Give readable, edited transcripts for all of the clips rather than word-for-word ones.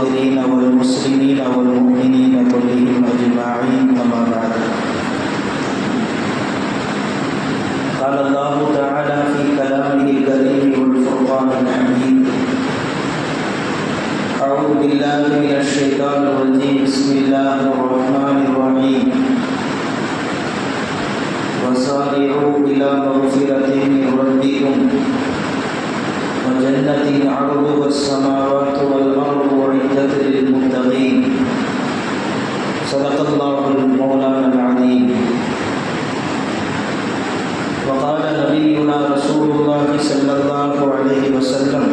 الحاضرين والمسلمين والمؤمنين كلهم أجمعين أما بعد. قال الله تعالى في كلامه الكريم والفرقان الحميد: أعوذ بالله من الشيطان الرجيم. بسم الله الرحمن الرحيم. وسارعوا إلى مغفرة من ربكم وجنة عرضها السماوات والأرض أعدت للمتقين. صدق الله المولانا العظيم. وقال نبينا رسول الله صلى الله عليه وسلم: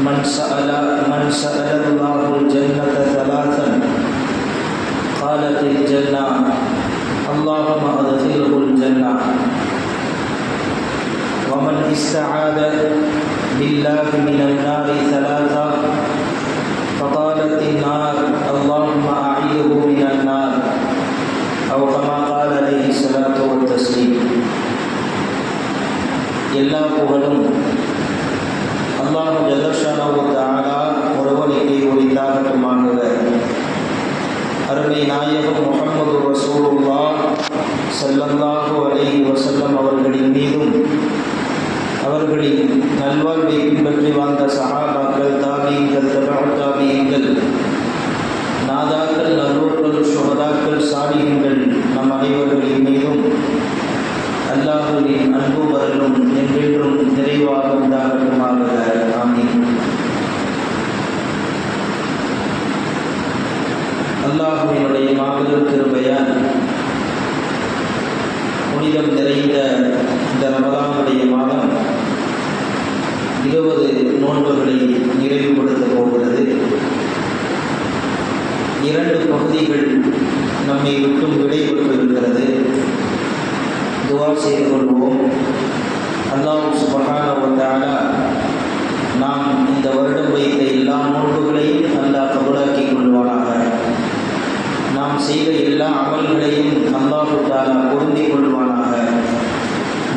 من سأل الله الجنة ثلاثا قالت الجنة اللهم أدخله الجنة. ومن استعاذ بالله من النار ثلاثا فقالت النار اللهم أعيذه من النار، أو كما قال عليه الصلاة والتسليم. எல்லா புகழும் அல்லாஹ் ஜல்லஷானஹு தஆலா ஒருவனுக்கே உரித்தாகட்டுமாக. அருமை நாயகம் முஹம்மது ரசூலுல்லாஹ் ஸல்லல்லாஹு அலைஹி வஸல்லம் அவர்களின் மீதும் அவர்களின் நல்வாழ்வை பின்பற்றி வாழ்ந்த சஹாபாக்கள், தாபீன்கள், தபஅ தாபீன்கள், நாதாக்கள், நல்லோர்கள், சுஹதாக்கள், சாலிஹீன்கள் நம் அனைவர்களின் மீதும் அல்லாஹ்வின் அன்பு வரலும் என்றென்றும் நிறைவாக உண்டாகட்டுமாக. ஆமீன். அல்லாஹ்வினுடைய மாபெரும் கிருபையால் புனிதம் நிறைந்த இந்த ரமலானுடைய மாதம் 20 நோன்புகளை நிறைவுபடுத்த போகிறது. 2 பகுதிகள் நம்மை விட்டும் விடைபெற்றிருக்கிறது. துஆ செய்து கொள்வோம். அல்லாஹ் சுப்ஹானஹு வ தஆலா நாம் இந்த வருடம் வைத்த எல்லா நோன்புகளையும் அல்லாஹ் கபூலாக்கி கொள்வானாக. நாம் செய்த எல்லா அமல்களையும் அல்லாஹ் தஆலா பொருந்திக் கொள்வானாக.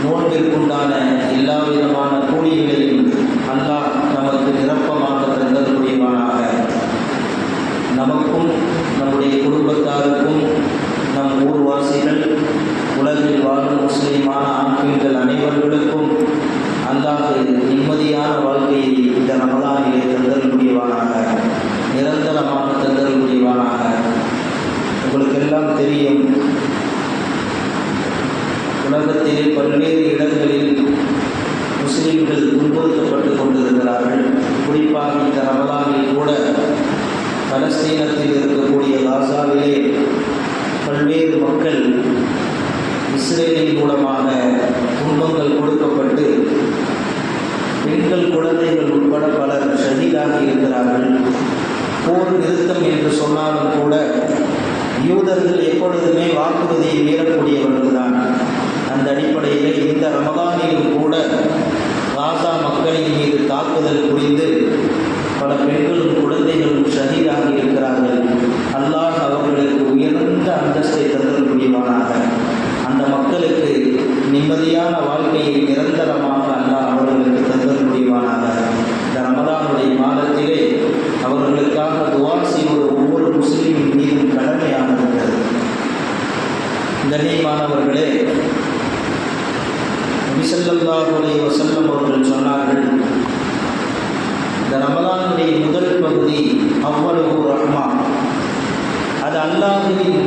நோன்பிற்குண்டான எல்லா விதமான கூலிகளையும் அல்லாஹ் நமக்கு நிரப்பமாக தந்தல் புரிவானாக. நமக்கும் நம்முடைய குடும்பத்தாருக்கும் நம் ஊர்வாசிகள், உலகில் வாழும் முஸ்லிமான ஆண் பெண்கள் அனைவர்களுக்கும் அல்லாஹ் நிம்மதியான வாழ்க்கையை இந்த ரமலானிலே தந்தல் புரிவானாக, நிரந்தரமாக தந்தல் புரிவானாக. உங்களுக்கெல்லாம் தெரியும், உலகத்திலே பல்வேறு இடங்களில் முஸ்லிம்கள் துன்புறுத்தப்பட்டு கொண்டிருக்கிறார்கள். குறிப்பாக இந்த ரமலானில் கூட பலஸ்தீனத்தில் இருக்கக்கூடிய காசாவிலே பல்வேறு மக்கள் இஸ்ரேலின் மூலமாக துன்பங்கள் கொடுக்கப்பட்டு பெண்கள், குழந்தைகள் உட்பட பலர் ஷஹீதாகி இருக்கிறார்கள். போர் நிறுத்தம் என்று சொன்னாலும் கூட யூதர்கள் எப்பொழுதுமே வாக்குறுதியை மீறக்கூடியவர்கள் தான். அந்த அடிப்படையில் இந்த ரமதானிலும் கூட காசா மக்களின் மீது தாக்குதல் புரிந்து பல பெண்களும் குழந்தைகளும் ஷஹீதாகி இருக்கிறார்கள். அல்லாஹ் அவர்களுக்கு உயர்ந்த அந்தஸ்தை தந்தல் புரிவானாக. அந்த மக்களுக்கு நிம்மதியான வாழ்க்கையை நிரந்தரமாக அல்லாஹ் அவர்களுக்கு தந்தல் புரிவானாக. இந்த ரமதானுடைய மாதத்திலே அவர்களுக்காக துஆ செய்வது ஒவ்வொரு முஸ்லிமின் மீதும் கடமையானது. கண்ணியமானவர்களே, நபி ஸல்லல்லாஹு அலைஹி வஸல்லம் அவர்கள் சொன்னார்கள், இந்த ரமலானுடைய முதல் பகுதி அவ்வளவு ரஹ்மா, அது அல்லாஹ்வின்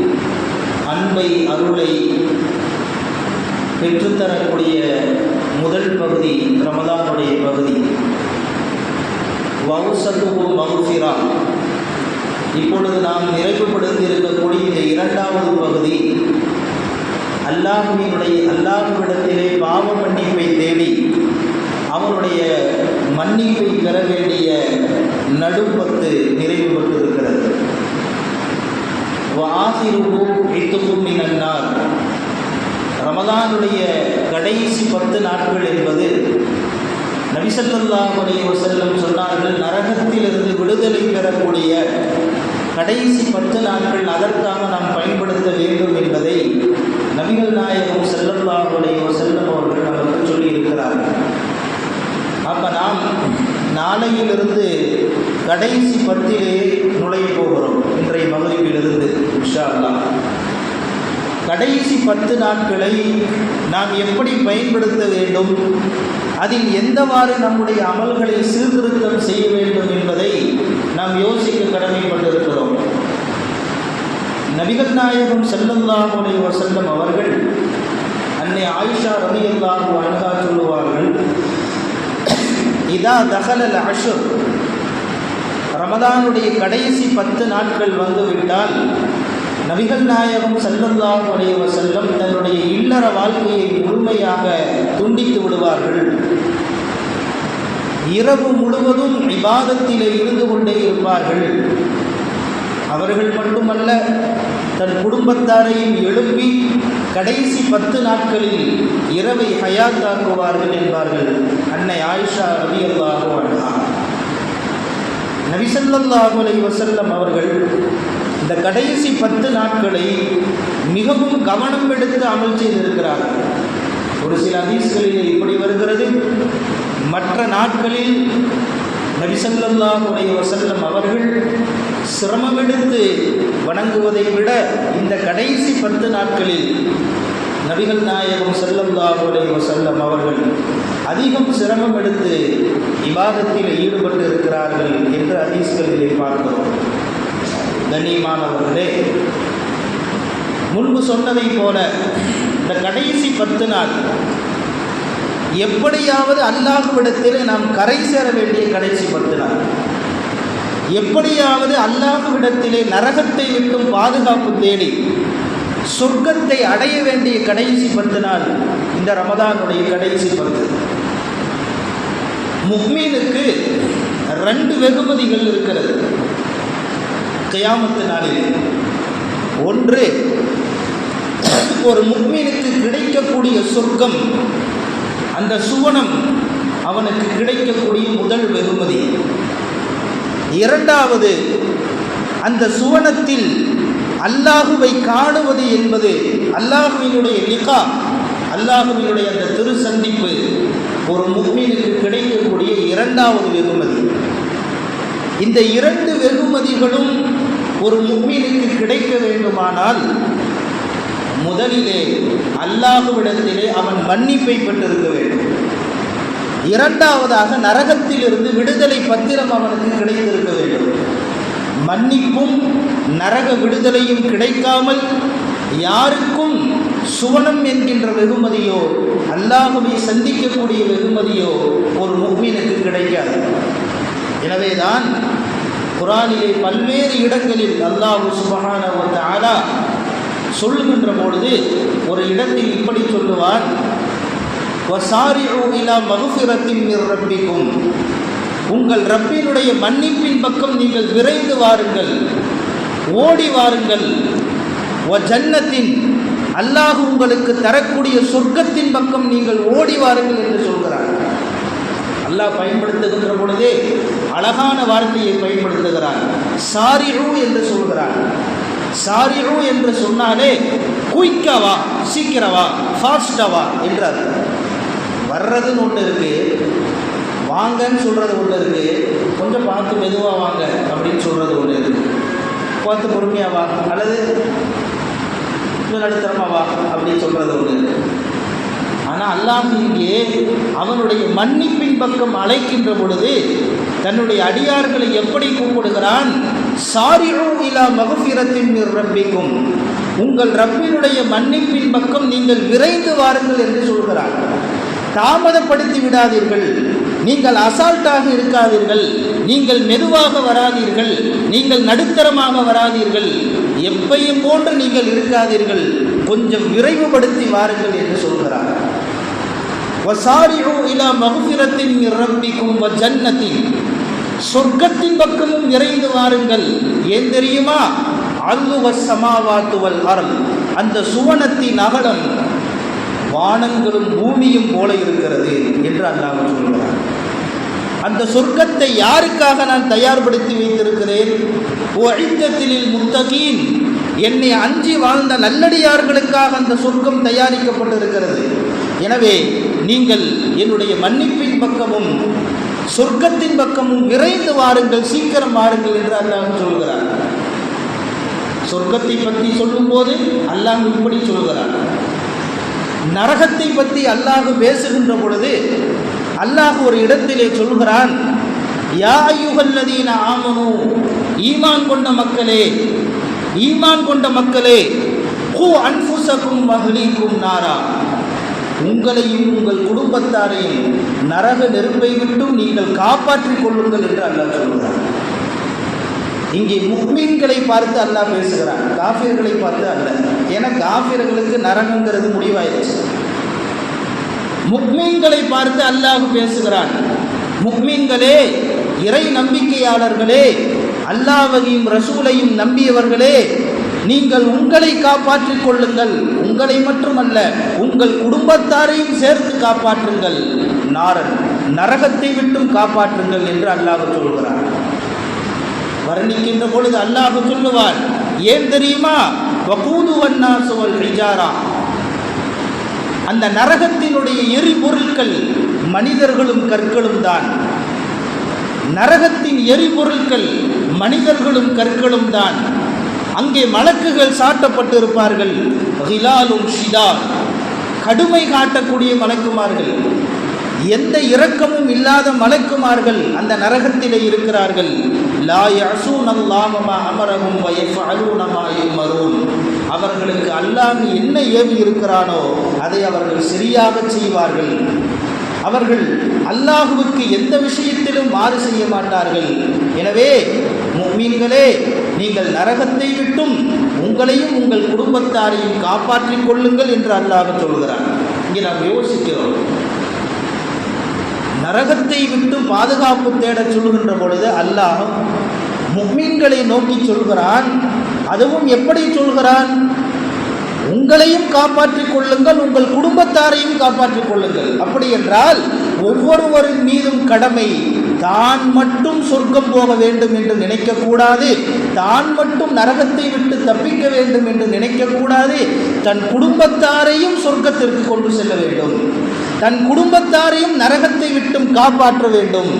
அன்பை, அருளை பெற்றுத்தரக்கூடிய முதல் பகுதி ரமலானுடைய பகுதி. வௌசத்துஹு மக்ஃபிரா, இப்பொழுது நாம் நிறைவுபடுத்தி இருக்கக்கூடிய இந்த 2வது பகுதி அல்லாஹ்விடத்திலே பாவ மன்னிப்பை தேடி அவருடைய மன்னிப்பை பெற வேண்டிய நடுப்பத்து நிறைவு பெற்றிருக்கிறது. வஆகிருஹு இத்கும் மினன் நார், ரமலானுடைய கடைசி 10 நாட்கள் என்பது நபி ஸல்லல்லாஹு அலைஹி வஸல்லம் சொன்னார்கள், நரகத்திலிருந்து விடுதலை பெறக்கூடிய கடைசி 10 நாட்கள் அதற்காக நாம் பயன்படுத்த வேண்டும் என்பதை நபிகள் நாயகம் ஸல்லல்லாஹு அலைஹி வஸல்லம் அவர்கள் நமக்கு சொல்லியிருக்கிறார்கள். அப்போ நாம் நாளையிலிருந்து கடைசி 10 நுழைய போகிறோம். இன்றைய மகரிபிலிருந்து இன்ஷா அல்லாஹ். கடைசி 10 நாட்களை நாம் எப்படி பயன்படுத்த வேண்டும், அதில் எந்தவாறு நம்முடைய அமல்களை சீர்திருத்தம் செய்ய வேண்டும் என்பதை நாம் யோசிக்க கடமைப்பட்டிருக்கிறோம். நபிகள் நாயகம் ஸல்லல்லாஹு அலைஹி வஸல்லம் அவர்கள் அன்னை ஆயிஷா ரலியல்லாஹு அன்ஹா சொல்லுவார்கள், இதா தஹலல் அஷ்ர், ரமதானுடைய கடைசி 10 நாட்கள் வந்துவிட்டால் நபிகள் நாயகம் ஸல்லல்லாஹு அலைஹி வஸல்லம் தன்னுடைய இல்லற வாழ்க்கையை முழுமையாக துண்டித்து விடுவார்கள். இரவு முழுவதும் இபாதத்திலே இருந்து கொண்டே இருப்பார்கள். அவர்கள் மட்டுமல்ல, தன் குடும்பத்தாரையும் எழுப்பி கடைசி 10 நாட்களில் இரவை ஹயாத்தாக்குவார்கள் என்பார்கள் அன்னை ஆயிஷா ரலியல்லாஹு அன்ஹா. நபி ஸல்லல்லாஹு அலைஹி வஸல்லம் அவர்கள் இந்த கடைசி 10 நாட்களை மிகவும் கவனம் எடுத்து அமல் செய்திருக்கிறார்கள். ஒரு சில ஹதீஸ்களில் இப்படி வருகிறது, மற்ற நாட்களில் நபி ஸல்லல்லாஹு அலைஹி வஸல்லம் அவர்கள் சிரமமெடுத்து வணங்குவதை விட இந்த கடைசி 10 நாட்களில் நபிகள் நாயகம் ஸல்லல்லாஹு அலைஹி வஸல்லம் அவர்கள் அதிகம் சிரமம் எடுத்து இபாதத்தில் ஈடுபட்டு இருக்கிறார்கள் என்று ஹதீஸ்களிலே பார்க்கிறோம். கண்ணியமானவர்களே, முன்பு சொன்னதை போல இந்த கடைசி 10 நாள் எப்படியாவது அல்லாஹ்விடத்தில் நாம் கரை சேர வேண்டிய கடைசி 10 நாள், எப்படியாவது அல்லாஹ்விடத்திலே நரகத்தை விட்டும் பாதுகாப்பு தேடி சொர்க்கத்தை அடைய வேண்டிய கடைசி 10 நாள் இந்த ரமதானுடைய கடைசி 10. முஃமினுக்கு 2 வெகுமதிகள் இருக்கிறது கியாமத்து நாளில். ஒன்று, ஒரு முஃமினுக்கு கிடைக்கக்கூடிய சொர்க்கம், அந்த சுவனம் அவனுக்கு கிடைக்கக்கூடிய முதல் வெகுமதி. இரண்டாவது, அந்த சுவனத்தில் அல்லாஹுவை காணுவது என்பது, அல்லாஹுவினுடைய லிகா, அல்லாஹுவினுடைய அந்த திருசந்திப்பு ஒரு முஃமினுக்கு கிடைக்கக்கூடிய இரண்டாவது வெகுமதி. இந்த 2 வெகுமதிகளும் ஒரு முஃமினுக்கு கிடைக்க வேண்டுமானால் முதலிலே அல்லாஹ்விடத்திலே அவன் மன்னிப்பை பெற்றிருக்க வேண்டும். இரண்டாவதாக நரகத்திலிருந்து விடுதலை பத்திரம் அவனுக்கு கிடைத்திருக்க வேண்டும். மன்னிப்பும் நரக விடுதலையும் கிடைக்காமல் யாருக்கும் சுவனம் என்கின்ற வெகுமதியோ அல்லாஹ்வை சந்திக்கக்கூடிய வெகுமதியோ ஒரு முஃமினுக்கு கிடைக்காது. எனவேதான் குர்ஆனிலே பல்வேறு இடங்களில் அல்லாஹ் சுப்ஹானஹு வ தஆலா சொல்லுகின்ற பொழுது ஒரு இடத்தில் இப்படி சொல்லுவான், வசாரிஉ இலா மக்ஃபிரத்தின் மிர் ரப்பிக்கும், உங்கள் ரப்பினுடைய மன்னிப்பின் பக்கம் நீங்கள் விரைந்து வாருங்கள், ஓடி வாருங்கள். வ ஜன்னத்தின், அல்லாஹ் உங்களுக்கு தரக்கூடிய சொர்க்கத்தின் பக்கம் நீங்கள் ஓடி வாருங்கள் என்று சொல்கிறார். அல்லாஹ் பயன்படுத்துகின்ற பொழுதே அழகான வார்த்தையை பயன்படுத்துகிறார். சாரிஉ என்று சொல்கிறார். சாரிஉ என்று சொன்னாலே குயிக்காவா, சீக்கிரவா, ஃபாஸ்டாவா என்றார். வர்றதுன்னு ஒன்று இருக்கு, வாங்கன்னு சொல்கிறது ஒன்று இருக்கு, கொஞ்சம் பார்த்து மெதுவாக வாங்க அப்படின்னு சொல்கிறது ஒன்று இருக்கு, பார்த்து பொறுமையாவா அல்லது கொஞ்சம் நடுத்தரமாவா அப்படின்னு சொல்கிறது ஒன்று இருக்கு. ஆனால் அல்லாஹ் இங்கே அவனுடைய மன்னிப்பின் பக்கம் அழைக்கின்ற பொழுது தன்னுடைய அடியார்களை எப்படி கூப்பிடுகிறான்? சாரிஉ இலா மக்ஃபிரத்தின் மிர் ரப்பிக்கும், உங்கள் ரப்பினுடைய மன்னிப்பின் பக்கம் நீங்கள் விரைந்து வாருங்கள் என்று சொல்கிறார். தாமதப்படுத்தி விடாதீர்கள், நீங்கள் அசால்ட்டாக இருக்காதீர்கள், நீங்கள் மெதுவாக வராதீர்கள், நீங்கள் நடுத்தரமாக வராதீர்கள், எப்பையும் போன்று நீங்கள் இருக்காதீர்கள், கொஞ்சம் விரைவுபடுத்தி வாருங்கள் என்று சொல்கிறார். வசாரிஉ இலா மக்ஃபிரத்தின் மிர் ரப்பிக்கும் வ ஜன்னத்தின், சொர்க்கத்தின் பக்கமும் விரைந்து வாருங்கள். ஏன் தெரியுமா? அல்லு வஸ்ஸமாவாத்து வல் அர்ல், அந்த சுவனத்தின் அகலம் வானங்களும் பூமியும் போல இருக்கிறது என்று அல்லாஹ் சொல்கிறார். அந்த சொர்க்கத்தை யாருக்காக நான் தயார்படுத்தி வைத்திருக்கிறேன்? உஇத்தத்தில் முத்தகீன், என்னை அஞ்சி வாழ்ந்த நல்லடியார்களுக்காக அந்த சொர்க்கம் தயாரிக்கப்பட்டிருக்கிறது. எனவே நீங்கள் என்னுடைய மன்னிப்பின் பக்கமும் சொர்க்கத்தின் பக்கமும் விரைந்து வாருங்கள், சீக்கிரம் வாருங்கள் என்று அல்லாஹ் சொல்கிறார். சொர்க்கத்தை பற்றி சொல்லும் போது அல்லாஹ் இப்படி சொல்கிறார். நரகத்தை பற்றி அல்லாஹ் பேசுகின்ற பொழுது அல்லாஹ் ஒரு இடத்திலே சொல்கிறான், யா அய்யுஹல்லதீன ஆமனூ, ஈமான் கொண்ட மக்களே, ஈமான் கொண்ட மக்களே, கூ அன்ஃபுஸகும் வஹ்லீக்கும் நாரா, உங்களையும் உங்கள் குடும்பத்தாரையும் நரக நெருப்பை விட்டும் நீங்கள் காப்பாற்றிக் கொள்ளுங்கள் என்று அல்லாஹ் சொல்கிறார். இங்கே முஃமின்களை பார்த்து அல்லாஹ் பேசுகிறான், காஃபிர்களை பார்த்து அல்ல. ஏன்னா காஃபிர்களுக்கு நரகங்கிறது முடிவாயிடுச்சு. முஃமின்களை பார்த்து அல்லாஹ் பேசுகிறான். முஃமின்களே, இறை நம்பிக்கையாளர்களே, அல்லாஹ்வையும் ரசூலையும் நம்பியவர்களே, நீங்கள் உங்களை காப்பாற்றிக் கொள்ளுங்கள். உங்களை மட்டுமல்ல, உங்கள் குடும்பத்தாரையும் சேர்த்து காப்பாற்றுங்கள். நரகத்தை விட்டும் காப்பாற்றுங்கள் என்று அல்லாஹ் சொல்கிறார். வர்ணிக்கின்ற பொழுது அல்லாஹ் சொல்லுவார், ஏன் தெரியுமா? வகூதுவன் நாஸு வல் ஹிஜாரா, அந்த நரகத்தினுடைய எரிபொருட்கள் மனிதர்களும் கற்களும் தான். நரகத்தின் எரிபொருட்கள் மனிதர்களும் கற்களும் தான். அங்கே மலக்குகள் சாட்டப்பட்டு இருப்பார்கள். ஹிலாலும் ஷிதார், கடுமை காட்டக்கூடிய மலக்குமார்கள், எந்த இரக்கமும் இல்லாத மலக்குமார்கள் அந்த நரகத்திலே இருக்கிறார்கள். லா யஸூனல்லாஹ மா அமரஹும் வ யஃஅலூன மா யுமரூன், அவர்களுக்கு அல்லாஹ் என்ன ஏவி இருக்கிறானோ அதை அவர்கள் சரியாக செய்வார்கள். அவர்கள் அல்லாஹுவுக்கு எந்த விஷயத்திலும் மாறு செய்ய மாட்டார்கள். எனவே முஃமின்களே, நீங்கள் நரகத்தை விட்டும் உங்களையும் உங்கள் குடும்பத்தாரையும் காப்பாற்றிக் கொள்ளுங்கள் என்று அல்லாஹ் சொல்கிறார். இங்கே நாம் யோசிக்கிறோம், நரகத்தை விட்டு பாதுகாப்பு தேட சொல்கின்ற பொழுது அல்லாஹ் முஃமின்களை நோக்கி சொல்கிறான். அதுவும் எப்படி சொல்கிறான்? உங்களையும் காப்பாற்றிக் கொள்ளுங்கள், உங்கள் குடும்பத்தாரையும் காப்பாற்றிக் கொள்ளுங்கள். அப்படி என்றால் ஒவ்வொருவரின் மீதும் கடமை, தான் மட்டும் சொர்க்கம் போக வேண்டும் என்று நினைக்கக்கூடாது, தான் மட்டும் நரகத்தை விட்டு தப்பிக்க வேண்டும் என்று நினைக்கக்கூடாது. தன் குடும்பத்தாரையும் சொர்க்கத்திற்கு கொண்டு செல்ல வேண்டும், தன் குடும்பத்தாரையும் நரகத்தை விட்டும் காப்பாற்ற வேண்டும்.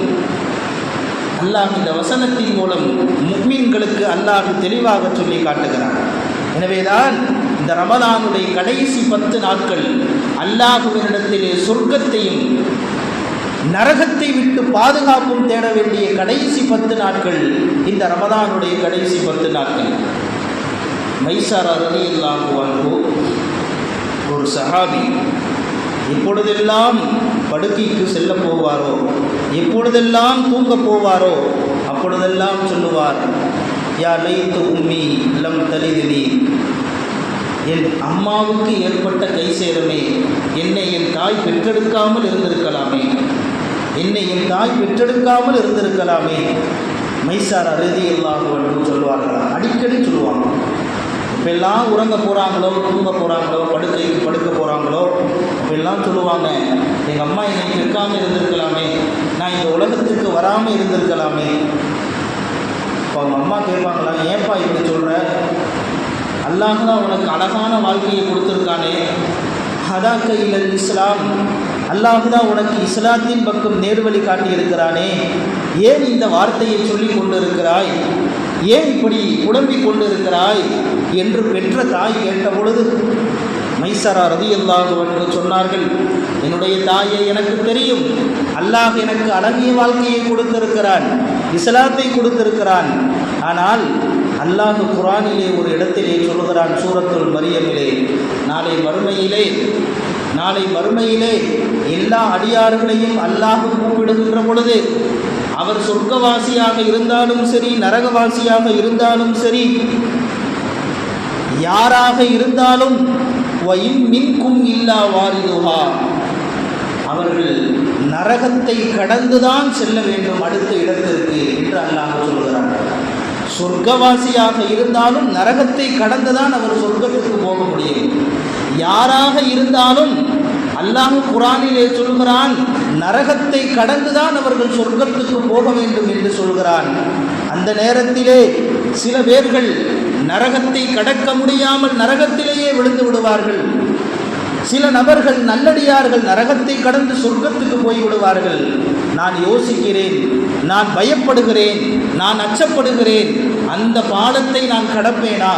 அல்லாஹ் இந்த வசனத்தின் மூலம் முஃமின்களுக்கு அல்லாஹ் தெளிவாக சொல்லி காட்டுகிறார். எனவேதான் இந்த ரமலானுடைய கடைசி 10 நாட்கள் அல்லாஹ்வினிடத்திலே சொர்க்கத்தையும் நரகத்தை விட்டு பாதுகாப்பும் தேட வேண்டிய கடைசி 10 நாட்கள் இந்த ரமலானுடைய கடைசி 10 நாட்கள். மைஸாரா ரலியல்லாஹு அன்ஹு ஒரு சஹாபி, எப்பொழுதெல்லாம் படுக்கைக்கு செல்ல போவாரோ, எப்பொழுதெல்லாம் தூங்க போவாரோ, அப்பொழுதெல்லாம் சொல்லுவார், யா லைத்து உம்மி லம் தலிதினி, என் அம்மாவுக்கு ஏற்பட்ட கை சேரமே, என்னை என் தாய் பெற்றெடுக்காமல் இருந்திருக்கலாமே, என்னை என் தாய் பெற்றெடுக்காமல் இருந்திருக்கலாமே. மைஸாரா ரலியல்லாஹு அன்ஹு சொல்லுவார்களா, அடிக்கடி சொல்லுவாங்க. இப்பெல்லாம் உறங்க போகிறாங்களோ, தூங்க போகிறாங்களோ, படுக்க போகிறாங்களோ, இப்பெல்லாம் சொல்லுவாங்க, எங்கள் அம்மா என்னை பெற்காமல் இருந்திருக்கலாமே, நான் இந்த உலகத்துக்கு வராமல் இருந்திருக்கலாமே. இப்போ அவங்க அம்மா கேட்பாங்களா, ஏன்பா இப்படி சொல்கிற? அல்லாஹ் தான் உனக்கு அழகான வாழ்க்கையை கொடுத்துருக்கானே, ஹதாக்க இல்லல் இஸ்லாம், அல்லாஹ் தான் உனக்கு இஸ்லாத்தின் பக்கம் நேர்வழி காட்டியிருக்கிறானே, ஏன் இந்த வார்த்தையை சொல்லி கொண்டிருக்கிறாய், ஏன் இப்படி குழம்பிக் கொண்டிருக்கிறாய் என்று பெற்ற தாய் கேட்ட பொழுது மைஸாரா ரலியல்லாஹு அன்ஹு சொன்னார்கள், என்னுடைய தாயை எனக்கு தெரியும், அல்லாஹ் எனக்கு அழகிய வாழ்க்கையை கொடுத்திருக்கிறான், இஸ்லாத்தை கொடுத்திருக்கிறான். ஆனால் அல்லாஹ் குர்ஆனிலே ஒரு இடத்திலே சொல்கிறான், சூரத்துல் மரியமிலே, நாளை மறுமையிலே எல்லா அடியார்களையும் அல்லாஹ் கூப்பிடுகின்ற பொழுது, அவர் சொர்க்கவாசியாக இருந்தாலும் சரி, நரகவாசியாக இருந்தாலும் சரி, யாராக இருந்தாலும் வயின் மின்கும் இல்லா வாரிதுஹா, அவர்கள் நரகத்தை கடந்துதான் செல்ல வேண்டும் அடுத்த இடத்திற்கு என்று அல்லாஹ் சொல்கிறார். சொர்க்கவாசியாக இருந்தாலும் நரகத்தை கடந்துதான் அவர் சொர்க்கத்துக்கு போக முடியும். யாராக இருந்தாலும் அல்லாஹ் குர்ஆனிலே சொல்கிறான், நரகத்தை கடந்துதான் அவர்கள் சொர்க்கத்துக்கு போக வேண்டும் என்று சொல்கிறான். அந்த நேரத்திலே சில பேர்கள் நரகத்தை கடக்க முடியாமல் நரகத்திலேயே விழுந்து விடுவார்கள். சில நபர்கள் நல்லடியார்கள் நரகத்தை கடந்து சொர்க்கத்துக்கு போய் விடுவார்கள். நான் யோசிக்கிறேன், நான் பயப்படுகிறேன், நான் அச்சப்படுகிறேன், அந்த பாலத்தை நான் கடப்பேனா,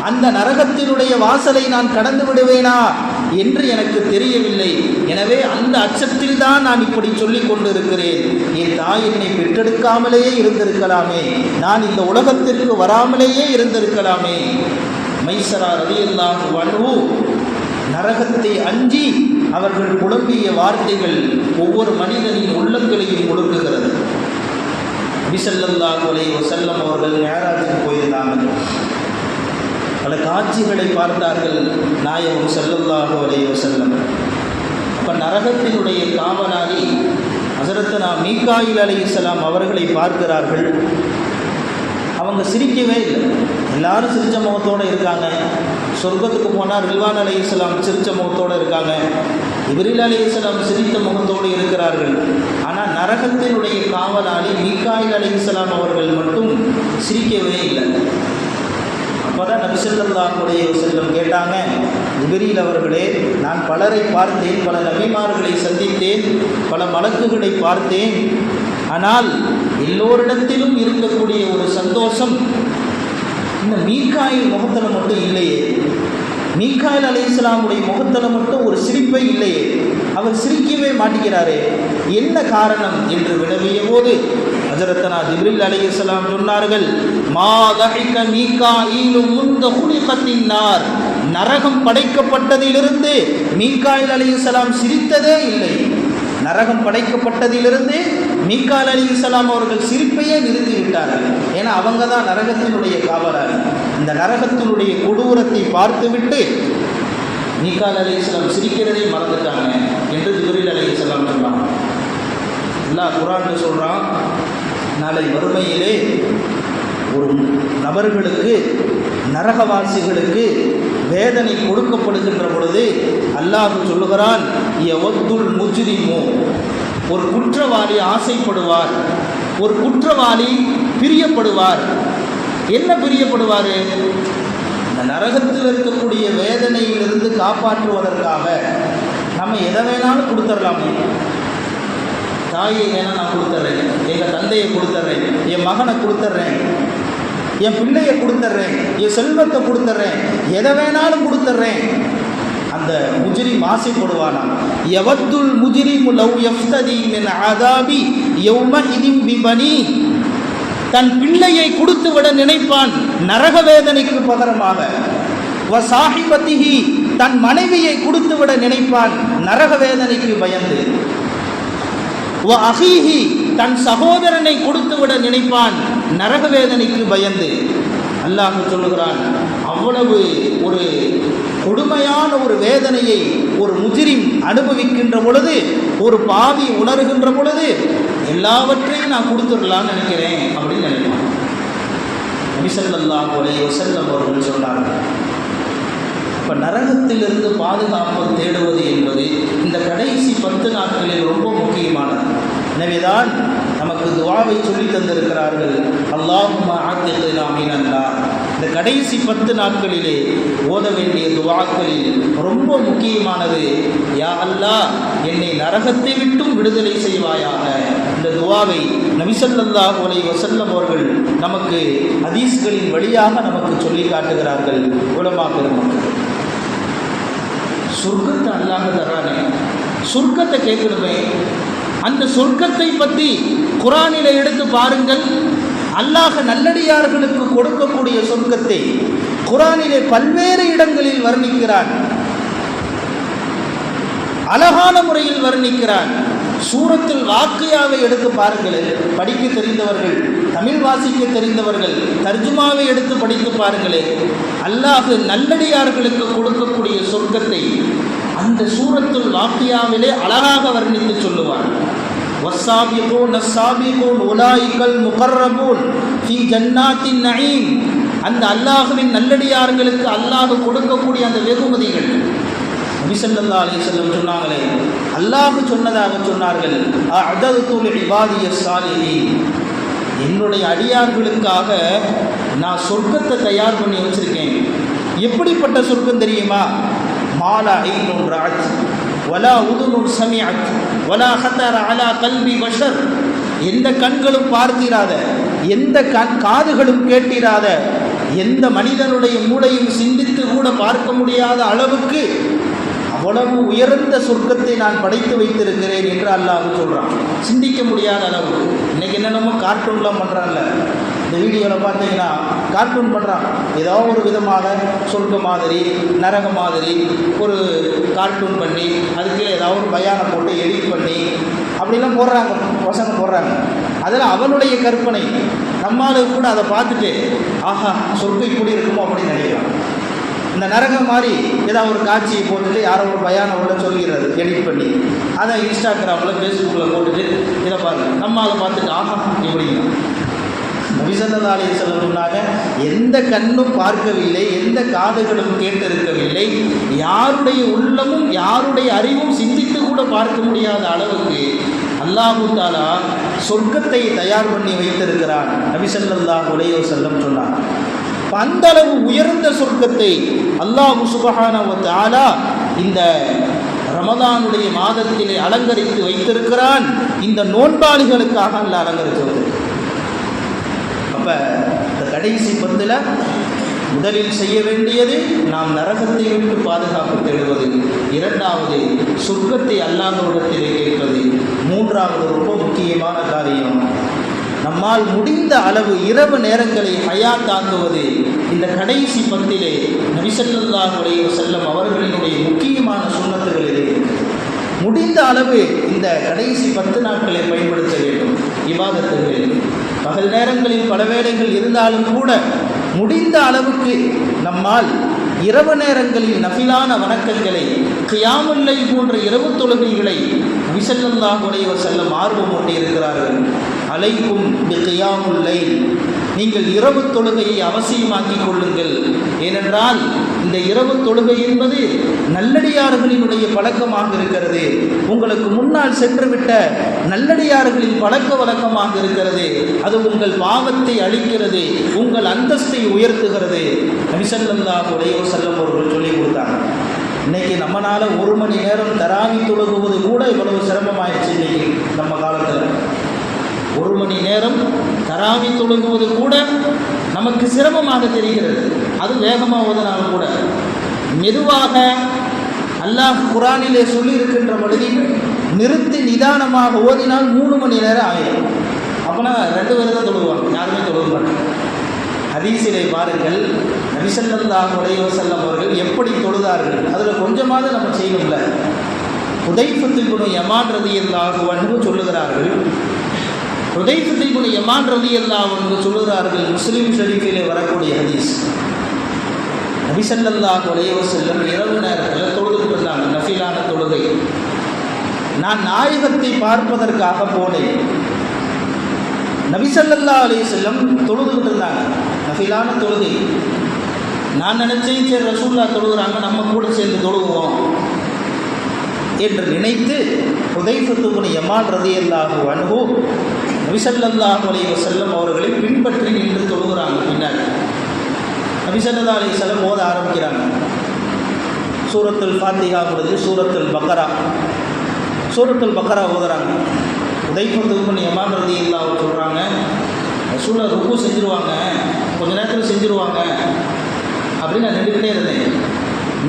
அந்த நரகத்தினுடைய வாசலை நான் கடந்து விடுவேனா என்று எனக்கு தெரியவில்லை. எனவே அந்த அச்சத்தில் தான் நான் இப்படி சொல்லிக் கொண்டிருக்கிறேன். என் தாய் என்னை பெற்றெடுக்காமலேயே இருந்திருக்கலாமே, நான் இந்த உலகத்திற்கு வராமலேயே இருந்திருக்கலாமே. மைசரா ரலியல்லாஹு அன்ஹு நரகத்தை அஞ்சி அவர்கள் புலம்பிய வார்த்தைகள் ஒவ்வொரு மனிதனின் உள்ளங்களையும் ஒடுக்குகிறது. நபி ஸல்லல்லாஹு அலைஹி வஸல்லம் அவர்கள் மிஅராஜுக்கு போயிருந்தாங்க. பல காட்சிகளை பார்த்தார்கள் நாயகம் ஸல்லல்லாஹு அலைஹி வஸல்லம். அப்போ நரகத்தினுடைய காவலாளி ஹஸரத்துனா மீகாயில் அலைஹிஸ்ஸலாம் அவர்களை பார்க்கிறார்கள். அவங்க சிரிக்கவே இல்லை. எல்லாரும் சிரிச்ச முகத்தோடு இருக்காங்க. சொர்க்கத்துக்கு போனால் ரில்வான் அலைஹிஸ்ஸலாம் சிரிச்ச முகத்தோடு இருக்காங்க. இப்ரீல் அலைஹிஸ்ஸலாம் சிரித்த முகத்தோடு இருக்கிறார்கள். ஆனால் நரகத்தினுடைய காவலாளி மீகாயில் அலைஹிஸ்ஸலாம் அவர்கள் மட்டும் சிரிக்கவே இல்லை. அப்போ தான் நபி ஸல்லல்லாஹு அலைஹி வஸல்லம் கேட்டாங்க, ஜிப்ரீல் அவர்களே, நான் பலரை பார்த்தேன், பல நபிமார்களை சந்தித்தேன், பல மலக்குகளை பார்த்தேன். ஆனால் எல்லோரிடத்திலும் இருக்கக்கூடிய ஒரு சந்தோஷம் இந்த மீகாயில் முகத்தில் மட்டும் இல்லையே. மீகாயில் அலைஹிஸ்ஸலாமுடைய முகத்தில் மட்டும் ஒரு சிரிப்பை இல்லையே, அவர் சிரிக்கவே மாட்டேங்கிறாரே, என்ன காரணம் என்று வினவிய போது ஹஜரத்தனா ஜிப்ரீல் அலைஹிஸ்ஸலாம் சொன்னார்கள், மா தஹிக மீகாயில் முன்த குலிகத்தின் நார், நரகம் படைக்கப்பட்டதிலிருந்து மீகாயில் அலைஹிஸ்ஸலாம் சிரித்ததே இல்லை. நரகம் படைக்கப்பட்டதிலிருந்து மீகாயில் அலைஹிஸ்ஸலாம் அவர்கள் சிரிப்பையே நிறுத்திவிட்டார்கள். ஏன்னா அவங்க தான் நரகத்தினுடைய காவலாளி. இந்த நரகத்தினுடைய கொடூரத்தை பார்த்துவிட்டு மீகாயில் அலைஹிஸ்ஸலாம் சிரிக்கிறதை மறந்துட்டாங்க என்று ஜிப்ரீல் அலைஹிஸ்ஸலாம் சொன்னாங்க. அல்லாஹ் குர்ஆன்ல சொல்கிறான், நாளை வறுமையிலே ஒரு நபர்களுக்கு, நரகவாசிகளுக்கு வேதனை கொடுக்கப்படுகின்ற பொழுது அல்லாஹ் சொல்லுகிறான், யவத்துல் முஜ்ரிமு, ஒரு குற்றவாளி ஆசைப்படுவார், ஒரு குற்றவாளி பிரியப்படுவார். என்ன பிரியப்படுவார்? இந்த நரகத்தில் இருக்கக்கூடிய வேதனையிலிருந்து காப்பாற்றுவதற்காக நம்ம எதை வேணாலும் கொடுத்துடலாமே. தாயை வேணால் நான் கொடுத்துட்றேன், எங்கள் தந்தையை கொடுத்துட்றேன், என் மகனை கொடுத்துட்றேன், என் பிள்ளையை கொடுத்துட்றேன், என் செல்வத்தை கொடுத்துட்றேன், எதை வேணாலும் கொடுத்துட்றேன். அந்த முஜ்ரிம் ஆசைப்படுவானா, யவத்துல் முஜ்ரிமு லவ் யஃப்ததி மின் அஸாபி யௌமஇதின் பிபனி, தன் பிள்ளையை கொடுத்து விட நினைப்பான் நரக வேதனைக்கு பகரமாக. வ சாஹிபத்திஹி, தன் மனைவியை கொடுத்து விட நினைப்பான் நரக வேதனைக்கு பயந்து. வ அஹீஹி, தன் சகோதரனை கொடுத்து விட நினைப்பான் நரக வேதனைக்கு பயந்து. அல்லாஹ் சொல்லுகிறான், அவ்வளவு ஒரு கொடுமையான ஒரு வேதனையை ஒரு முஜ்ரிம் அனுபவிக்கின்ற பொழுது, ஒரு பாவி உணர்கின்ற பொழுது, எல்லாவற்றையும் நான் கொடுத்துடலான்னு நினைக்கிறேன் அப்படின்னு நினைப்பான். நபி ஸல்லல்லாஹு அலைஹி வஸல்லம் அவர்கள் சொன்னார்கள், இப்போ நரகத்திலிருந்து பாதுகாப்பு தேடுவது என்பது இந்த கடைசி 10 நாட்களில் ரொம்ப முக்கியமானது. எனவேதான் நமக்கு துஆவை சொல்லி தந்திருக்கிறார்கள், அல்லாஹும்ம ஆத்திக்னா மினன் நார். இந்த கடைசி 10 நாட்களிலே ஓத வேண்டிய துஆக்களில் ரொம்ப முக்கியமானது, யா அல்லாஹ், என்னை நரகத்தை விட்டும் விடுதலை செய்வாயாக. இந்த துஆவை நபி ஸல்லல்லாஹு அலைஹி வஸல்லம் அவர்கள் நமக்கு ஹதீஸ்களின் வழியாக நமக்கு சொல்லி காட்டுகிறார்கள். உலமா பெருமக்கள், சொர்க்கத்தை அல்லாஹ் தரானே, சொர்க்கத்தை கேட்கணுமே. அந்த சொர்க்கத்தை பற்றி குர்ஆனிலே எடுத்து பாருங்கள். அல்லாஹ் நல்லடியார்களுக்கு கொடுக்கக்கூடிய சொர்க்கத்தை குர்ஆனிலே பல்வேறு இடங்களில் வர்ணிக்கிறான், அழகான முறையில் வர்ணிக்கிறான். சூரத்துல் வாக்கியாவை எடுத்து பாருங்களேன். படிக்க தெரிந்தவர்கள், தமிழ் வாசிக்க தெரிந்தவர்கள் தர்ஜுமாவை எடுத்து படித்து பாருங்களேன். அல்லாஹ் நல்லடியார்களுக்கு கொடுக்கக்கூடிய சொர்க்கத்தை அந்த சூரத்துல் வாக்கியாவிலே அழகாக வர்ணித்து சொல்லுவார். வஸ்ஸாபிகூன் அஸ்ஸாபிகூன் உலாயிகல் முகர்ரபூன் ஃபீ ஜன்னாத்தின் நஈம். அந்த அல்லாஹ்வின் நல்லடியார்களுக்கு அல்லாஹ் கொடுக்கக்கூடிய அந்த வெகுமதிகள் நபி ஸல்லல்லாஹு அலைஹி வஸல்லம் சொன்னாங்களே, அல்லாஹ் சொன்னதாக சொன்னார்கள், அஅதது லிஇபாதியஸ் ஸாலிஹீன், என்னுடைய அடியார்களுக்காக நான் சொர்க்கத்தை தயார் பண்ணி வச்சிருக்கேன். எப்படிப்பட்ட சொர்க்கம் தெரியுமா? மாலா ஐனுன் ரஅத் வலா உதுனுன் சமிஅத் வலா ஹதர அலா கல்பி பஷர், எந்த கண்களும் பார்த்திராத, எந்த காதுகளும் கேட்டிராத, எந்த மனிதனுடைய மூளையும் சிந்தித்து கூட பார்க்க முடியாத அளவுக்கு அவ்வளவு உயர்ந்த சொர்க்கத்தை நான் படைத்து வைத்திருக்கிறேன் என்று அல்லாஹ் சொல்கிறான். சிந்திக்க முடியாத அளவு. இன்றைக்கி என்னென்னமோ கார்ட்டூன்லாம் பண்ணுறான்ல, இந்த வீடியோவில் பார்த்தீங்கன்னா கார்ட்டூன் பண்ணுறான், ஏதோ ஒரு விதமாக சொர்க்க மாதிரி நரக மாதிரி ஒரு கார்ட்டூன் பண்ணி அதுக்கு ஏதாவது ஒரு பயானை போட்டு எடிட் பண்ணி அப்படிலாம் போடுறாங்க, வசனம் போடுறாங்க. அதில் அவனுடைய கற்பனை. நம்மளுக்கு கூட அதை பார்த்துட்டு ஆஹா சொர்க்கம் இப்படி இருக்குமோ அப்படின்னு நினைக்கிறான். இந்த நரகம் மாதிரி ஏதாவது ஒரு காட்சியை போட்டுட்டு யாரோ ஒரு பயானை உள்ள சொல்கிறது எடிட் பண்ணி அதை இன்ஸ்டாகிராமில் ஃபேஸ்புக்கில் போட்டுட்டு இதை பாருங்க. நம்ம அதை பார்த்துட்டு ஆஹா இப்படிங்க. நபி ஸல்லல்லாஹு அலைஹி வஸல்லம் சொன்னாங்க, எந்த கண்ணும் பார்க்கவில்லை, எந்த காதுகளும் கேட்டிருக்கவில்லை, யாருடைய உள்ளமும் யாருடைய அறிவும் சிந்தித்து கூட பார்க்க முடியாத அளவுக்கு அல்லாஹு தஆலா சொர்க்கத்தை தயார் பண்ணி வைத்திருக்கிறான். நபி ஸல்லல்லாஹு அலைஹி வஸல்லம் சொன்னார். அந்த அளவு உயர்ந்த சொர்க்கத்தை அல்லாஹ் சுப்ஹானஹு வ தஆலா இந்த ரமதானுடைய மாதத்திலே அலங்கரித்து வைத்திருக்கிறான். இந்த நோன்பாளிகளுக்காக அல்லாஹ் அலங்கரித்து. அப்போ இந்த கடைசி 10 முதலில் செய்ய வேண்டியது நாம் நரகத்தை விட்டு பாதுகாப்பு தேடுவது, 2வது சொர்க்கத்தை அல்லாஹ்விடத்திலே கேட்பது, 3வது ரொம்ப முக்கியமான காரியம் நம்மால் முடிந்த அளவு இரவு நேரங்களை ஹயாத்தாக்குவது. இந்த கடைசி 10 நபி ஸல்லல்லாஹு அலைஹி வஸல்லம் அவர்களினுடைய முக்கியமான சுன்னத்துகளிலே முடிந்த அளவு இந்த கடைசி 10 நாட்களை பயன்படுத்த வேண்டும். இபாதத்துகளில் பகல் நேரங்களில் பல வேளைகள் இருந்தாலும் கூட முடிந்த அளவுக்கு நம்மால் இரவு நேரங்களில் நஃபிலான வணக்கங்களை, கியாமுல் லைல் போன்ற இரவு தொழுகைகளை நபி ஸல்லல்லாஹு அலைஹி வஸல்லம் ஆர்வமூட்டி இருக்கிறார்கள். அலைக்கும் பி கியாமுல் லைல், நீங்கள் இரவு தொழுகையை அவசியமாக்கிக் கொள்ளுங்கள். ஏனென்றால் இந்த இரவு தொழுகை என்பது நல்லடியார்களினுடைய பழக்கமாக இருக்கிறது. உங்களுக்கு முன்னால் சென்றுவிட்ட நல்லடியார்களின் பழக்க வழக்கமாக இருக்கிறது. அது உங்கள் பாவத்தை அழிக்கிறது, உங்கள் அந்தஸ்தை உயர்த்துகிறது. நபி ஸல்லல்லாஹு அலைஹி வஸல்லம் அவர்கள் சொல்லிக் கொடுத்தாங்க. இன்றைக்கி நம்மளால் 1 மணி நேரம் தராவி தொழுகுவது கூட இவ்வளவு சிரமமாயிடுச்சு. இன்றைக்கி நம்ம காலத்தில் 1 மணி நேரம் தராவி தொழுகுவது கூட நமக்கு சிரமமாக தெரிகிறது. அது வேகமாக ஓதினாலும் கூட மெதுவாக அல்லாஹ் குர்ஆனிலே சொல்லி இருக்கின்ற பொழுது நிறுத்தி நிதானமாக ஓதினால் 3 மணி நேரம் ஆகிடும். அப்போனா 2 பேர் தான் தொழுவாங்க, யாருமே தொழுக மாட்டாங்க. ஹதீஸிலே பாருங்கள், நபி ஸல்லல்லாஹு அலைஹி வஸல்லம் அவர்கள் எப்படி தொழுதார்கள், அதில் கொஞ்சமாவது நம்ம செய்யணும்ல. ஹுதைஃபத்து இப்னு யமான் ரலியல்லாஹு அன்ஹு சொல்லுகிறார்கள், ஹுதைஃபத்து இப்னு யமான் ரலியல்லாஹு அன்ஹு சொல்லுகிறார்கள், முஸ்லிம் ஷரீஃபிலே வரக்கூடிய ஹதீஸ், நபி ஸல்லல்லாஹு அலைஹி வஸல்லம் இரவு நேரத்தில் தொழுதுட்டு இருந்தாங்க, நஃபிலான தொழுகை. நான் நாயகத்தை பார்ப்பதற்காக போனேன். நபி ஸல்லல்லாஹு அலைஹி வஸல்லம் தொழுதுகிட்டு இருந்தாங்க, நஃபிலான தொழுகை. நான் நினச்சேன், சரி ரசூலுல்லாஹ் தொழுகிறாங்க, நம்ம கூட சேர்ந்து தொழுகுவோம் என்று நினைத்து ஹுதைஃபத்து இப்னு யமான் ரலியல்லாஹு அன்ஹு நபி ஸல்லல்லாஹு அலைஹி வஸல்லம் அவர்களை பின்பற்றி நின்று தொழுகிறாங்க. பின்னாடி நபி ஸல்லல்லாஹு அலைஹி வஸல்லம் ஓத ஆரம்பிக்கிறாங்க. சூரத்துல் ஃபாத்திஹா முடிஞ்சு சூரத்துல் பக்கரா ஓதுறாங்க. ஹுதைஃபத்து இப்னு யமான் ரலியல்லாஹு அன்ஹு சொல்கிறாங்க, ரசூலுல்லாஹ் ருக்கு செஞ்சுருவாங்க, கொஞ்ச நேரத்தில் செஞ்சுருவாங்க அப்படின்னு நான் நின்றுக்கிட்டே இருந்தேன்.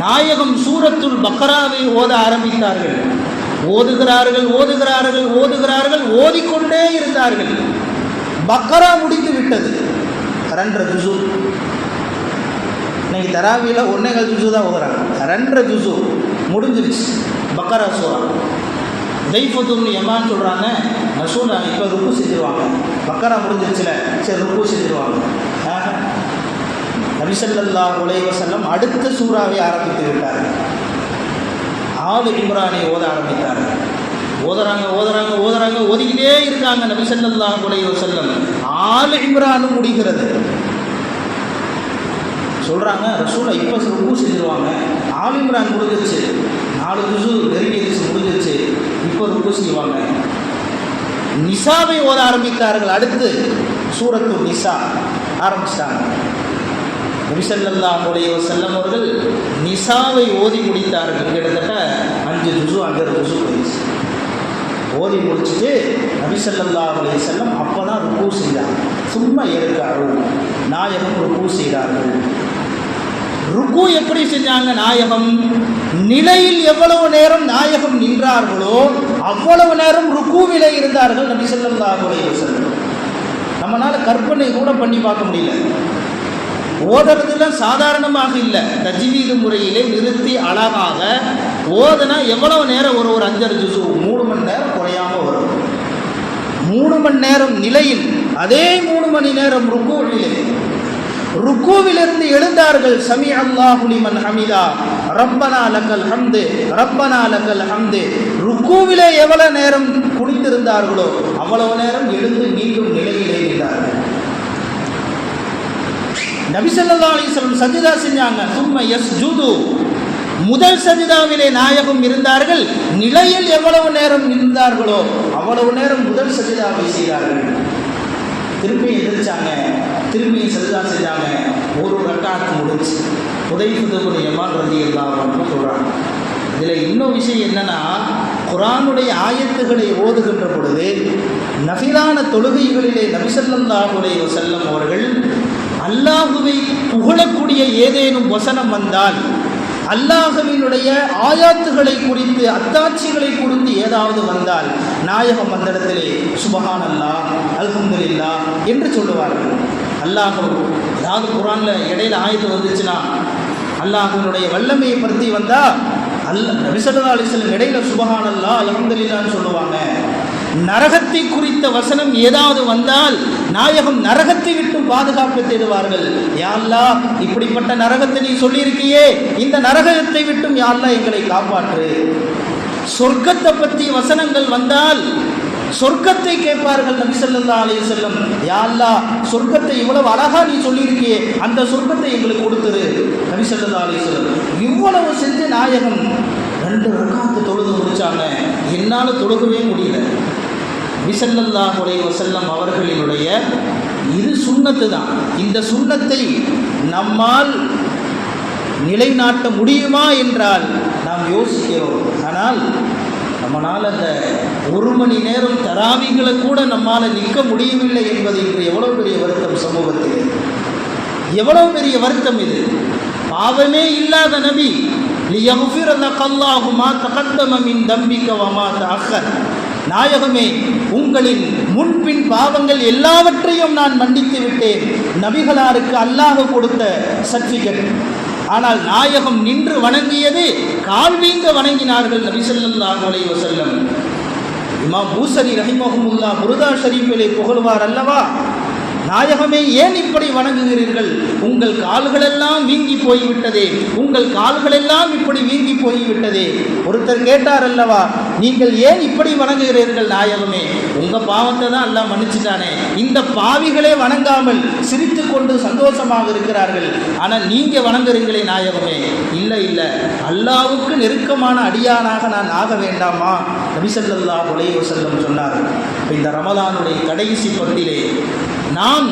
நாயகம் சூரத்துல் பக்கராவை ஓத ஆரம்பித்தார்கள். ஓதுகிறார்கள், ஓதிக்கொண்டே இருந்தார்கள். பக்கரா முடிந்து விட்டது. 2 ஜுசு. இன்னைக்கு தராவியில் 1.25 ஜுசு தான் ஓதுறாங்க. 2 ஜுசு முடிஞ்சிருச்சு பக்கரா சூரா. ஹுதைஃபத்து இப்னு யமான் சொல்கிறாங்க, ரசூலுல்லாஹ் இப்போ ருக்கு செஞ்சுருவாங்க, பக்கரா முடிஞ்சிருச்சுல, சரி ருக்கு செஞ்சுருவாங்க. நபி ஸல்லல்லாஹு அலைஹி வஸல்லம் அடுத்த சூறாவை ஆரம்பித்து விட்டார்கள். ஆலு இம்ரானை ஓத ஆரம்பித்தார்கள். ஓதிக்கிட்டே இருக்காங்க நபி ஸல்லல்லாஹு அலைஹி வஸல்லம். ஆலு இம்ரானும் முடிகிறது. சொல்கிறாங்க, ரசூலுல்லாஹ் இப்போ ருக்கு செஞ்சுருவாங்க, ஆலு இம்ரான் முடிஞ்சிருச்சு, 4 ஜுசு நெருங்கிருச்சு, முடிஞ்சிருச்சு, இப்போ ருக்கு செய்வாங்க. நிசாவை ஓத ஆரம்பித்தார்கள். அடுத்து சூரத்து நிசா ஆரம்பிச்சிட்டாங்க. நபி ஸல்லல்லாஹு அலைஹி வஸல்லம் அவர்கள் நிசாவை ஓதி முடித்தார்கள். கிட்டத்தட்ட 5 ஜுசு 5 ஜுசு போயிடுச்சு. ஓதி முடிச்சுட்டு நபி ஸல்லல்லாஹு அலைஹி வஸல்லம் அப்போ தான் ருக்கு செய்தாங்க. சும்மா இருக்காரு நாயகம் ருக்கு செய்தார்கள். ருக்கு எப்படி செஞ்சாங்க? நாயகம் நிலையில் எவ்வளவு நேரம் நாயகம் நின்றார்களோ அவ்வளவு நேரம் ருக்குவிலே இருந்தார்கள் நபி ஸல்லல்லாஹு அலைஹி வஸல்லம். நம்மளால கற்பனை கூட பண்ணி பார்க்க முடியல. ஓதுறதுலாம் சாதாரணமாக இல்லை, தஜ்வீது முறையிலே நிறுத்தி அழகாக ஓதுனா எவ்வளவு நேரம் ஒரு 5 ஜுஸு 3 மணி நேரம் குறையாம வரும். 3 மணி நேரம் நிலையில், அதே 3 மணி நேரம் ருக்குவிலே. ருக்குவிலிருந்து எழுந்தார்கள், சமி அல்லாஹு லிமன் ஹமிதா ரப்பனா லக்கல் ஹம்து ரப்பனா லக்கல் ஹம்து. ருக்குவிலே எவ்வளவு நேரம் குனிந்திருந்தார்களோ அவ்வளவு நேரம் எழுந்து மீண்டும் நிலையிலே இருந்தார்கள். நபி ஸல்லல்லாஹு அலைஹி வஸல்லம் சஜ்தா செஞ்சாங்க. சும்ம யஸ்ஜுது, முதல் சஜிதாவிலே நாயகம் இருந்தார்கள். நிலையில் எவ்வளவு நேரம் இருந்தார்களோ அவ்வளவு நேரம் முதல் சஜிதாவை செய்தார்கள். திருப்பி எதிர்த்தாங்க, திருப்பி சஜிதா செஞ்சாங்க. ஒரு ரக்காத் முடிச்சு ஹுதைஃபா யமான் ரலியல்லாஹு அன்ஹு சொல்றாங்க. இதில் இன்னொரு விஷயம் என்னன்னா, குர்ஆனுடைய ஆயத்துக்களை ஓதுகின்ற பொழுது நஃபிலான தொழுகைகளிலே நபி ஸல்லல்லாஹு அலைஹி வஸல்லம் அவர்கள் அல்லாஹுவை புகழக்கூடிய ஏதேனும் வசனம் வந்தால், அல்லாஹுவினுடைய ஆயாத்துகளை குறித்து அத்தாட்சிகளை குறித்து ஏதாவது வந்தால் நாயகம் அந்த இடத்திலே சுப்ஹானல்லாஹ் அல்ஹம்துலில்லாஹ் என்று சொல்லுவார்கள். அல்லாஹ் அதாவது குர்ஆனில் இடையில ஆயத்து வந்துச்சுன்னா அல்லாஹுவினுடைய வல்லமையை பற்றி வந்தால் நபி ஸல்லல்லாஹு அலைஹி வஸல்லம் இடையில சுப்ஹானல்லாஹ் அல்ஹம்துலில்லாஹ்னு சொல்லுவாங்க. நரகத்தை குறித்த வசனம் ஏதாவது வந்தால் நாயகம் நரகத்தை விட்டு பாதுகாப்பு தேடுவார்கள். யா அல்லாஹ், இப்படிப்பட்ட நரகத்தை நீ சொல்லியிருக்கியே, இந்த நரகத்தை விட்டும் யா அல்லாஹ் எங்களை காப்பாற்று. சொர்க்கத்தை பற்றி வசனங்கள் வந்தால் சொர்க்கத்தை கேட்பார்கள் நபி ஸல்லல்லாஹு அலைஹி வஸல்லம். யா அல்லாஹ், சொர்க்கத்தை இவ்வளவு அழகா நீ சொல்லியிருக்கியே, அந்த சொர்க்கத்தை எங்களுக்கு கொடுத்துரு நபி ஸல்லல்லாஹு அலைஹி வஸல்லம். இவ்வளவு செஞ்சு நாயகம் 2 ரக்காத்து தொழுது முடிச்சாங்க. என்னால் தொழுகவே முடியல. நபி ஸல்லல்லாஹு அலைஹி வஸல்லம் அவர்களினுடைய இது சுன்னத்து தான். இந்த சுன்னத்தை நம்மால் நிலைநாட்ட முடியுமா என்றால் நாம் யோசிக்கிறோம். ஆனால் நம்மளால் அந்த 1 மணி நேரம் தராவிகளை கூட நம்மால் நிற்க முடியவில்லை என்பது இன்று எவ்வளோ பெரிய வருத்தம் சமூகத்தில், எவ்வளோ பெரிய வருத்தம் இது. பாவமே இல்லாத நபி, லியக்ஃபிர லக்கல்லாஹு மா தகத்தம மின் தம்பிக வ மா தஅக்கர். நாயகமே, உங்களின் முன்பின் பாவங்கள் எல்லாவற்றையும் நான் மன்னித்து விட்டேன். நபிகளாருக்கு அல்லாஹ் கொடுத்த சர்டிஃபிகேட். ஆனால் நாயகம் நின்று வணங்கியது கால் வீங்க வணங்கினார்கள் நபி ஸல்லல்லாஹு அலைஹி வஸல்லம். இமாம் பூசரி ரஹிமஹுல்லாஹ் புர்தா ஷரீஃபிலே புகழ்வார் அல்லவா, நாயகமே ஏன் இப்படி வணங்குகிறீர்கள்? உங்கள் கால்களெல்லாம் வீங்கி போய்விட்டதே, உங்கள் கால்களெல்லாம் இப்படி வீங்கி போய்விட்டதே. ஒருத்தர் கேட்டார் அல்லவா, நீங்கள் ஏன் இப்படி வணங்குகிறீர்கள் நாயகமே? உங்கள் பாவத்தை தான் அல்லாஹ் மன்னிச்சுட்டானே, இந்த பாவிகளே வணங்காமல் சிரித்து கொண்டு சந்தோஷமாக இருக்கிறார்கள், ஆனால் நீங்கள் வணங்குறீங்களே நாயகமே. இல்லை இல்லை, அல்லாஹ்வுக்கு நெருக்கமான அடியானாக நான் ஆக வேண்டாமா? நபி ஸல்லல்லாஹு அலைஹி வஸல்லம் சொன்னார்கள். இந்த ரமலானுடைய கடைசி பத்திலே நாம்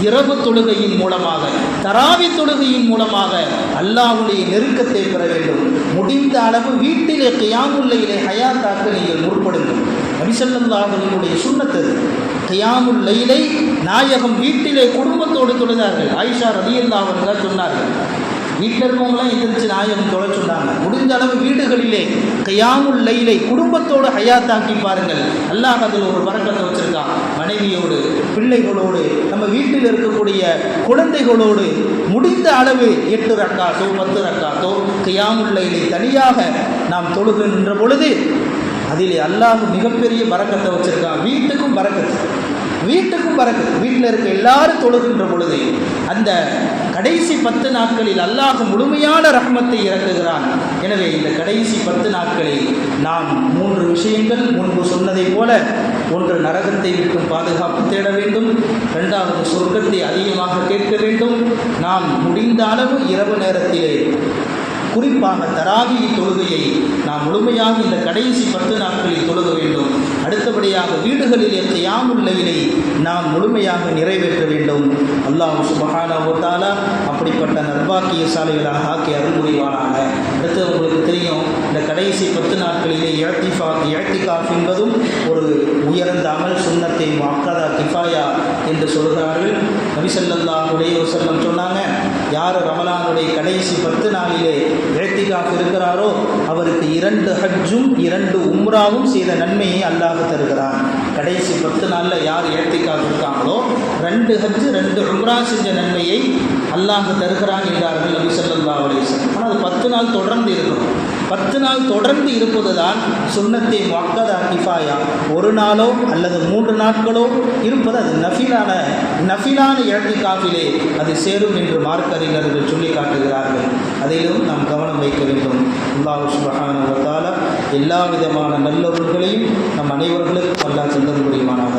இரவு தொழுகையின் மூலமாக, தராவி தொழுகையின் மூலமாக அல்லாஹ்வுடைய நெருக்கத்தை பெற வேண்டும். முடிந்த அளவு வீட்டிலே கியாமுல் லைலை ஹயாத்தாக்க நீங்கள் முற்படுங்கள். நபி ஸல்லல்லாஹு அலைஹி வஸல்லம் சுன்னத்து கியாமுல் லைலை நாயகம் வீட்டிலே குடும்பத்தோடு தொழுதார்கள். ஆயிஷா ரலியல்லாஹு அன்ஹா சொன்னார்கள், வீட்டில் இருக்கவங்களாம் எந்திரிச்சு நாயகம் தொழ சொன்னாங்க. முடிஞ்ச அளவு வீடுகளிலே கியாமுல் லைலை குடும்பத்தோடு ஹயாத்தாக்கி பாருங்கள். அல்லாஹ் அதில் ஒரு பரக்கத்தை வச்சிருக்கான். மனைவியோடு, பிள்ளைகளோடு, நம்ம வீட்டில் இருக்கக்கூடிய குழந்தைகளோடு முடிந்த அளவு 8 ரக்காத்தோ 10 ரக்காத்தோ கியாமுல் லைலை தனியாக நாம் தொழுகின்ற பொழுது அதில் அல்லாஹ் மிகப்பெரிய பரக்கத்தை வச்சிருக்கான். வீட்டுக்கும் பரக்கத்து, வீட்டுக்கும் பரக்கத்து. வீட்டில் இருக்க எல்லாரும் தொழுகின்ற பொழுது அந்த கடைசி 10 நாட்களில் அல்லாஹ் முழுமையான ரஹ்மத்தை இறக்குகிறான். எனவே இந்த கடைசி 10 நாட்களில் நாம் 3 விஷயங்கள் முன்பு சொன்னதை போல, 1 நரகத்தை விட்டு பாதுகாப்பு தேட வேண்டும், 2வது சொர்க்கத்தை அதிகமாக கேட்க வேண்டும். நாம் முடிந்த அளவு இரவு நேரத்திலே குறிப்பாக தராவி தொழுகையை நாம் முழுமையாக இந்த கடைசி 10 நாட்களில் தொழுக வேண்டும். அடுத்தபடியாக வீடுகளிலே கியாமுல் லைலை நாம் முழுமையாக நிறைவேற்ற வேண்டும். அல்லாஹ் சுப்ஹானஹு வ தஆலா அப்படிப்பட்ட நற்பாக்கியசாலிகளாக ஆக்கி அருள் புரிவானாக. அடுத்து உங்களுக்கு தெரியும், இந்த கடைசி 10 நாட்களிலே இஅ்திகாஃப் என்பதும் ஒரு உயர்ந்த அமல், சுன்னத்தை முஅக்கதா கிஃபாயா என்று சொல்கிறார்கள். நபி ஸல்லல்லாஹு அலைஹி வஸல்லம் சொன்னாங்க, யார் ரமலானுடைய கடைசி 10 நாளிலே இஅ்திகாஃப் இருக்கிறாரோ அவருக்கு 2 ஹஜ்ஜும் 2 உம்ராவும் செய்த நன்மையை அல்லாஹ் தருகிறான். கடைசி 10 நாளில் யார் இஅ்திகாஃப் இருக்காங்களோ 2 ஹஜ் 2 உம்ரா செஞ்ச நன்மையை அல்லாஹ் தருகிறான் என்றார்கள் நபி ஸல்லல்லாஹு அலைஹி வஸல்லம். ஆனால் அது 10 நாள் தொடர்ந்து இருக்கணும். 10 நாள் தொடர்ந்து இருப்பது தான் சுன்னத்தை முஅக்கதா கிஃபாயா. ஒரு நாளோ அல்லது 3 நாட்களோ இருப்பது அது நஃபிலான இஅ்திகாஃபிலே அது சேரும் என்று மார்க்க அறிஞர்கள் சொல்லி காட்டுகிறார்கள். அதிலும் நாம் கவனம் வைக்க வேண்டும். அல்லாஹ் சுப்ஹானஹு வ தஆலா எல்லா விதமான நல்லொருள்களையும் நம் அனைவர்களுக்கும் அல்லாஹ் தந்தருள் புரிவானாக.